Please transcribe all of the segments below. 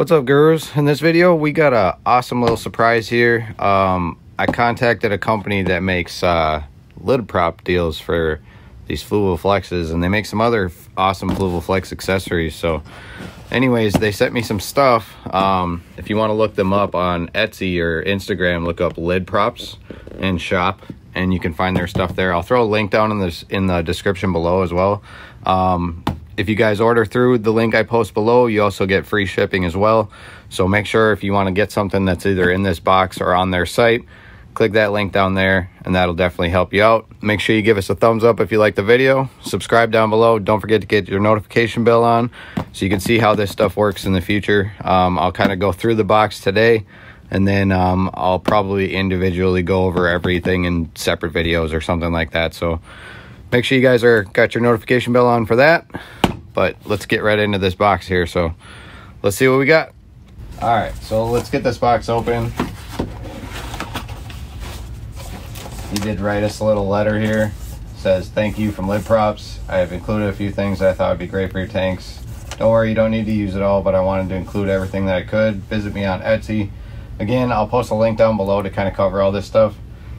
What's up, gurus? In this video we got a awesome little surprise here. I contacted a company that makes LidPropz deals for these Fluval flexes, and they make some other awesome Fluval flex accessories. So anyways, they sent me some stuff. If you want to look them up on Etsy or Instagram, look up LidPropz and shop, and you can find their stuff there. I'll throw a link down in the description below as well. If you guys order through the link I post below, you also get free shipping as well. So make sure if you want to get something that's either in this box or on their site, click that link down there, and that'll definitely help you out. Make sure you give us a thumbs up if you like the video. Subscribe down below. Don't forget to get your notification bell on so you can see how this stuff works in the future. I'll kind of go through the box today, and then I'll probably individually go over everything in separate videos or something like that. So make sure you guys got your notification bell on for that. But let's get right into this box here. So let's see what we got. All right, so let's get this box open. He did write us a little letter here. It says, "Thank you from LidPropz. I have included a few things that I thought would be great for your tanks. Don't worry, you don't need to use it all, but I wanted to include everything that I could. Visit me on Etsy." Again, I'll post a link down below to kind of cover all this stuff.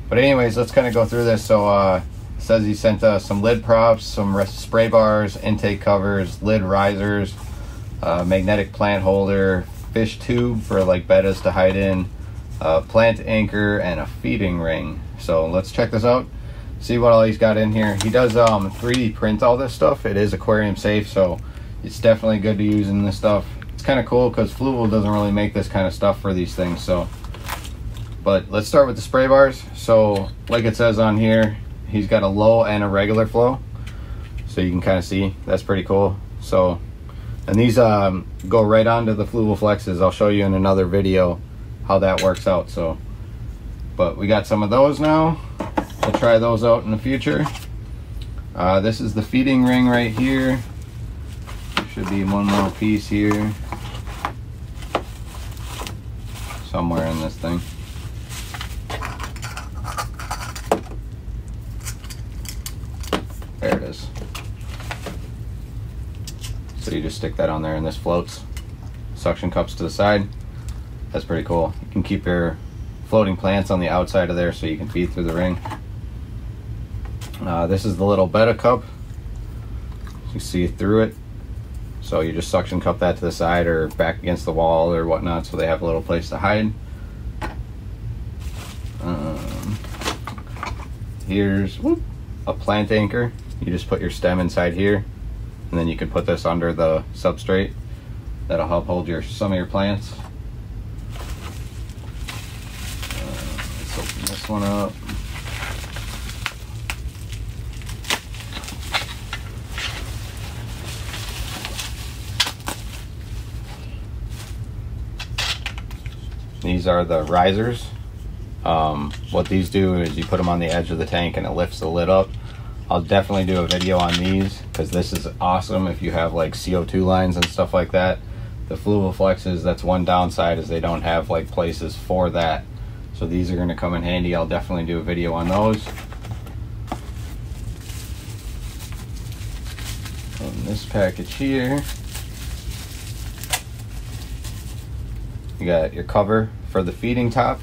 But anyways, let's kind of go through this. So it says he sent us some LidPropz, some spray bars, intake covers, lid risers, magnetic plant holder, fish tube for like bettas to hide in, plant anchor, and a feeding ring. So let's check this out, see what all he's got in here. He does 3D print all this stuff. It is aquarium safe, so it's definitely good to use in this stuff. It's kind of cool because Fluval doesn't really make this kind of stuff for these things. So, but let's start with the spray bars. So like it says on here, he's got a low and a regular flow, so you can kind of see that's pretty cool. So, and these go right onto the Fluval flexes. I'll show you in another video how that works out. So, but we got some of those now. We'll try those out in the future. This is the feeding ring right here. Should be one more piece here somewhere in this thing. There it is. So you just stick that on there and this floats. Suction cups to the side. That's pretty cool. You can keep your floating plants on the outside of there so you can feed through the ring. This is the little betta cup. You see through it. So you just suction cup that to the side or back against the wall or whatnot so they have a little place to hide. Here's a plant anchor. You just put your stem inside here, and then you can put this under the substrate. That'll help hold some of your plants. Let's open this one up. These are the risers. What these do is you put them on the edge of the tank and it lifts the lid up. I'll definitely do a video on these because this is awesome if you have like CO2 lines and stuff like that. The Fluval flexes, that's one downside, is they don't have like places for that. So these are going to come in handy. I'll definitely do a video on those. And this package here, you got your cover for the feeding top,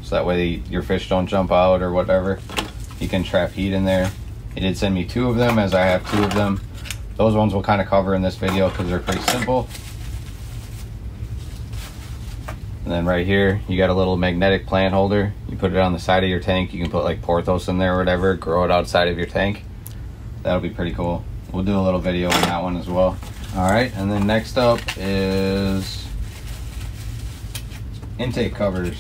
so that way your fish don't jump out or whatever. You can trap heat in there. He did send me 2 of them, as I have 2 of them. Those ones we'll kind of cover in this video because they're pretty simple. And then right here, you got a little magnetic plant holder. You put it on the side of your tank. You can put like pothos in there or whatever, grow it outside of your tank. That'll be pretty cool. We'll do a little video on that one as well. All right, and then next up is intake covers.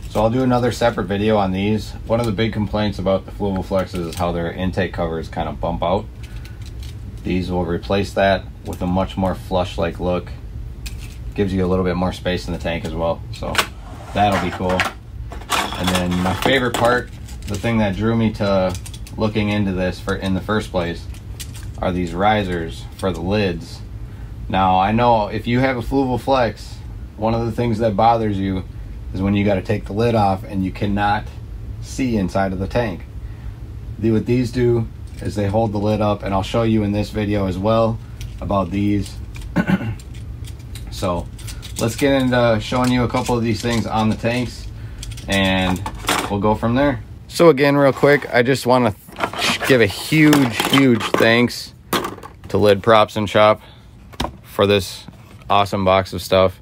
So I'll do another separate video on these. One of the big complaints about the Fluval flexes is how their intake covers kind of bump out. These will replace that with a much more flush-like look. Gives you a little bit more space in the tank as well. So that'll be cool. And then my favorite part, the thing that drew me to looking into this in the first place, are these risers for the lids. Now I know if you have a Fluval flex, one of the things that bothers you is when you got to take the lid off and you cannot see inside of the tank. What these do is they hold the lid up, and I'll show you in this video as well about these. So let's get into showing you a couple of these things on the tanks, and we'll go from there. So again, real quick, I just want to give a huge thanks to LidPropz and Shop for this awesome box of stuff.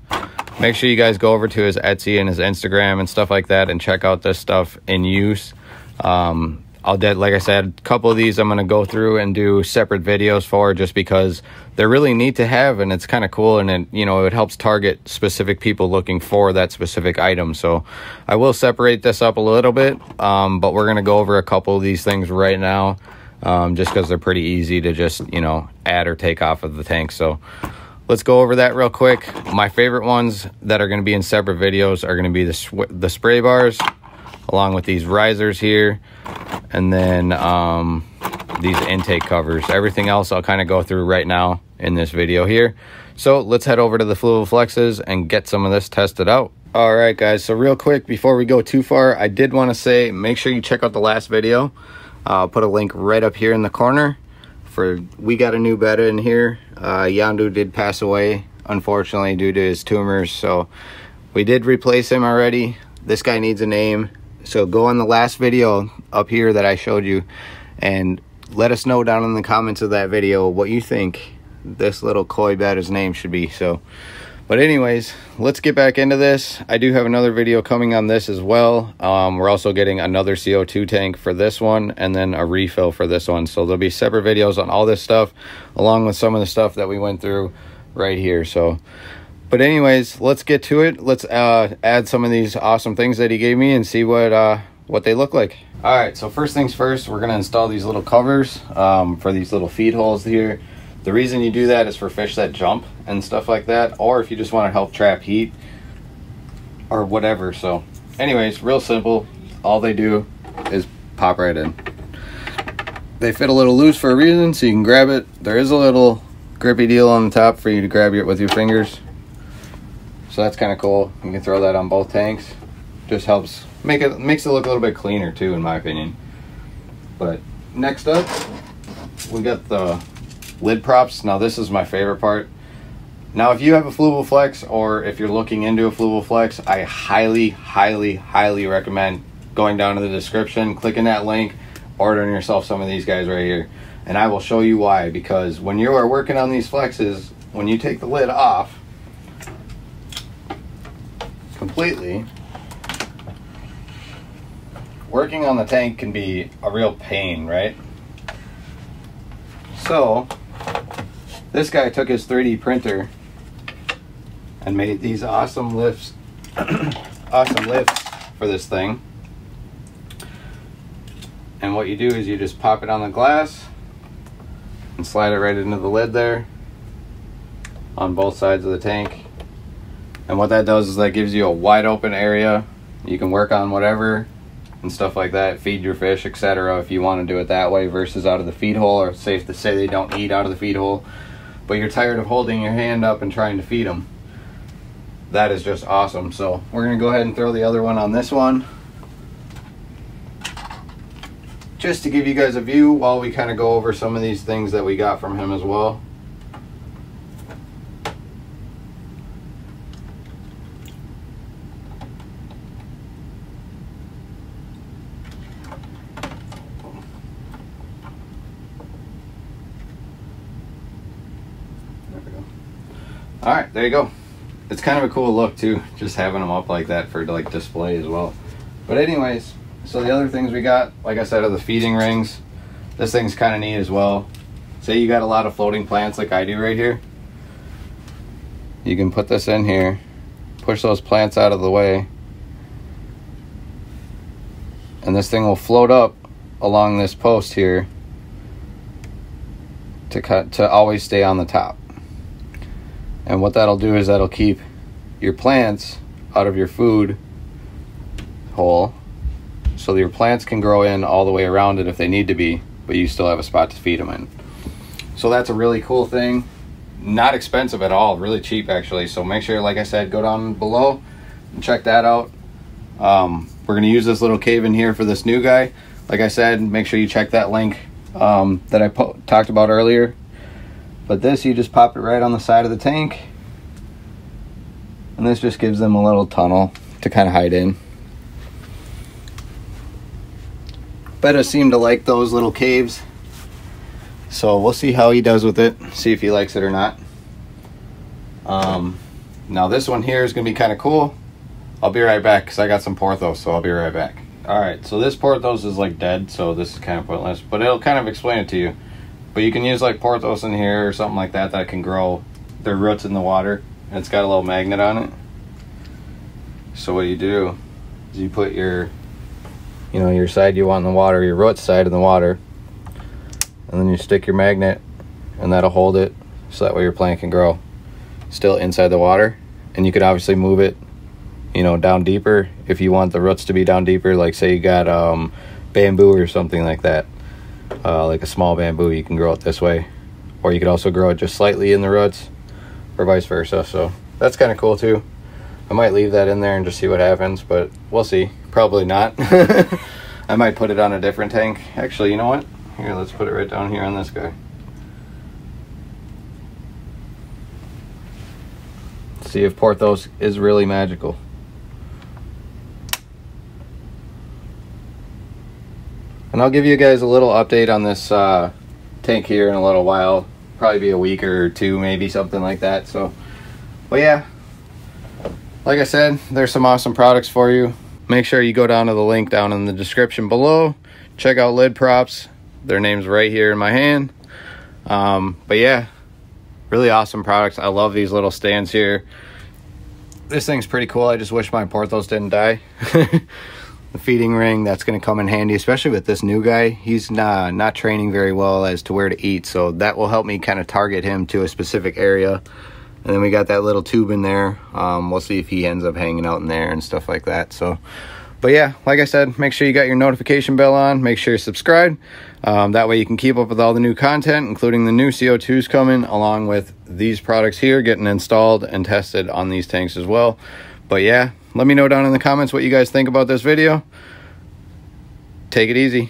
Make sure you guys go over to his Etsy and his Instagram and stuff like that and check out this stuff in use. Like I said, a couple of these I'm going to go through and do separate videos for, just because they're really neat to have, and it's kind of cool, and it, you know, it helps target specific people looking for that specific item. So I will separate this up a little bit, but we're going to go over a couple of these things right now, just because they're pretty easy to just, you know, add or take off of the tank. So let's go over that real quick. My favorite ones that are going to be in separate videos are going to be the spray bars, along with these risers here, and then these intake covers. Everything else I'll kind of go through right now in this video here. So let's head over to the Fluval Flexes and get some of this tested out. All right, guys, so real quick before we go too far, I did want to say, make sure you check out the last video. I'll put a link right up here in the corner. We got a new beta in here. Yandu did pass away, unfortunately, due to his tumors, so we did replace him already. This guy needs a name. So go on the last video up here that I showed you and let us know down in the comments of that video what you think this little koi better's name should be. So, but anyways, let's get back into this. I do have another video coming on this as well. We're also getting another CO2 tank for this one, and then a refill for this one. So there'll be separate videos on all this stuff, along with some of the stuff that we went through right here. So, but anyways, let's get to it. Let's add some of these awesome things that he gave me and see what they look like. All right, so first things first, we're gonna install these little covers for these little feed holes here. The reason you do that is for fish that jump and stuff like that, or if you just want to help trap heat or whatever. So anyways, real simple. All they do is pop right in. They fit a little loose for a reason, so you can grab it. There is a little grippy deal on the top for you to grab it with your fingers. So that's kind of cool. You can throw that on both tanks. Just helps makes it look a little bit cleaner too, in my opinion. But next up, we got the LidPropz. Now this is my favorite part. Now if you have a Fluval Flex, or if you're looking into a Fluval Flex, I highly recommend going down to the description, clicking that link, ordering yourself some of these guys right here. And I will show you why. Because when you are working on these flexes, when you take the lid off completely, working on the tank can be a real pain, right? So this guy took his 3D printer and made these awesome lifts for this thing. And what you do is you just pop it on the glass and slide it right into the lid there on both sides of the tank. And what that does is that gives you a wide open area. You can work on whatever and stuff like that, feed your fish, etc. if you want to do it that way versus out of the feed hole, or safe to say they don't eat out of the feed hole, but you're tired of holding your hand up and trying to feed them. That is just awesome. So we're going to go ahead and throw the other one on this one, just to give you guys a view while we kind of go over some of these things that we got from him as well. All right, there you go. It's kind of a cool look too, just having them up like that for like display as well. But anyways, so the other things we got, like I said, are the feeding rings. This thing's kind of neat as well. Say you got a lot of floating plants like I do right here. You can put this in here, push those plants out of the way, and this thing will float up along this post here to always stay on the top. And what that'll do is that'll keep your plants out of your food hole, so your plants can grow in all the way around it if they need to be, but you still have a spot to feed them in. So that's a really cool thing. Not expensive at all, really cheap actually. So make sure, like I said, go down below and check that out. We're going to use this little cave in here for this new guy. Like I said, make sure you check that link that I talked about earlier. But this, you just pop it right on the side of the tank, And this just gives them a little tunnel to kind of hide in. Betta seemed to like those little caves, so we'll see how he does with it, see if he likes it or not. Now this one here is going to be kind of cool. I'll be right back because I got some Porthos, so I'll be right back. Alright, so this Porthos is like dead, so this is kind of pointless, but it'll kind of explain it to you. But you can use like Porthos in here or something like that that can grow their roots in the water. And it's got a little magnet on it. So what you do is you put your, your side you want in the water, your root side in the water, and then you stick your magnet and that'll hold it so that way your plant can grow still inside the water. And you could obviously move it down deeper if you want the roots to be down deeper, like say you got bamboo or something like that, like a small bamboo, you can grow it this way, or you could also grow it just slightly in the roots or vice versa. So that's kind of cool too. I might leave that in there and just see what happens, but we'll see. Probably not. I might put it on a different tank. Actually, you know what, here, let's put it right down here on this guy. See if Porthos is really magical. And I'll give you guys a little update on this tank here in a little while. Probably be a week or two, maybe, something like that. So, but yeah, like I said, there's some awesome products for you. Make sure you go down to the link down in the description below. Check out LidPropz. Their name's right here in my hand. But yeah, really awesome products. I love these little stands here. This thing's pretty cool. I just wish my Porthos didn't die. The feeding ring, that's going to come in handy, especially with this new guy. He's not training very well as to where to eat, so that will help me kind of target him to a specific area. And then we got that little tube in there. We'll see if he ends up hanging out in there and stuff like that. So, but yeah, like I said, make sure you got your notification bell on. Make sure you're subscribed. That way you can keep up with all the new content, including the new CO2s coming, along with these products here getting installed and tested on these tanks as well. But yeah, let me know down in the comments what you guys think about this video. Take it easy.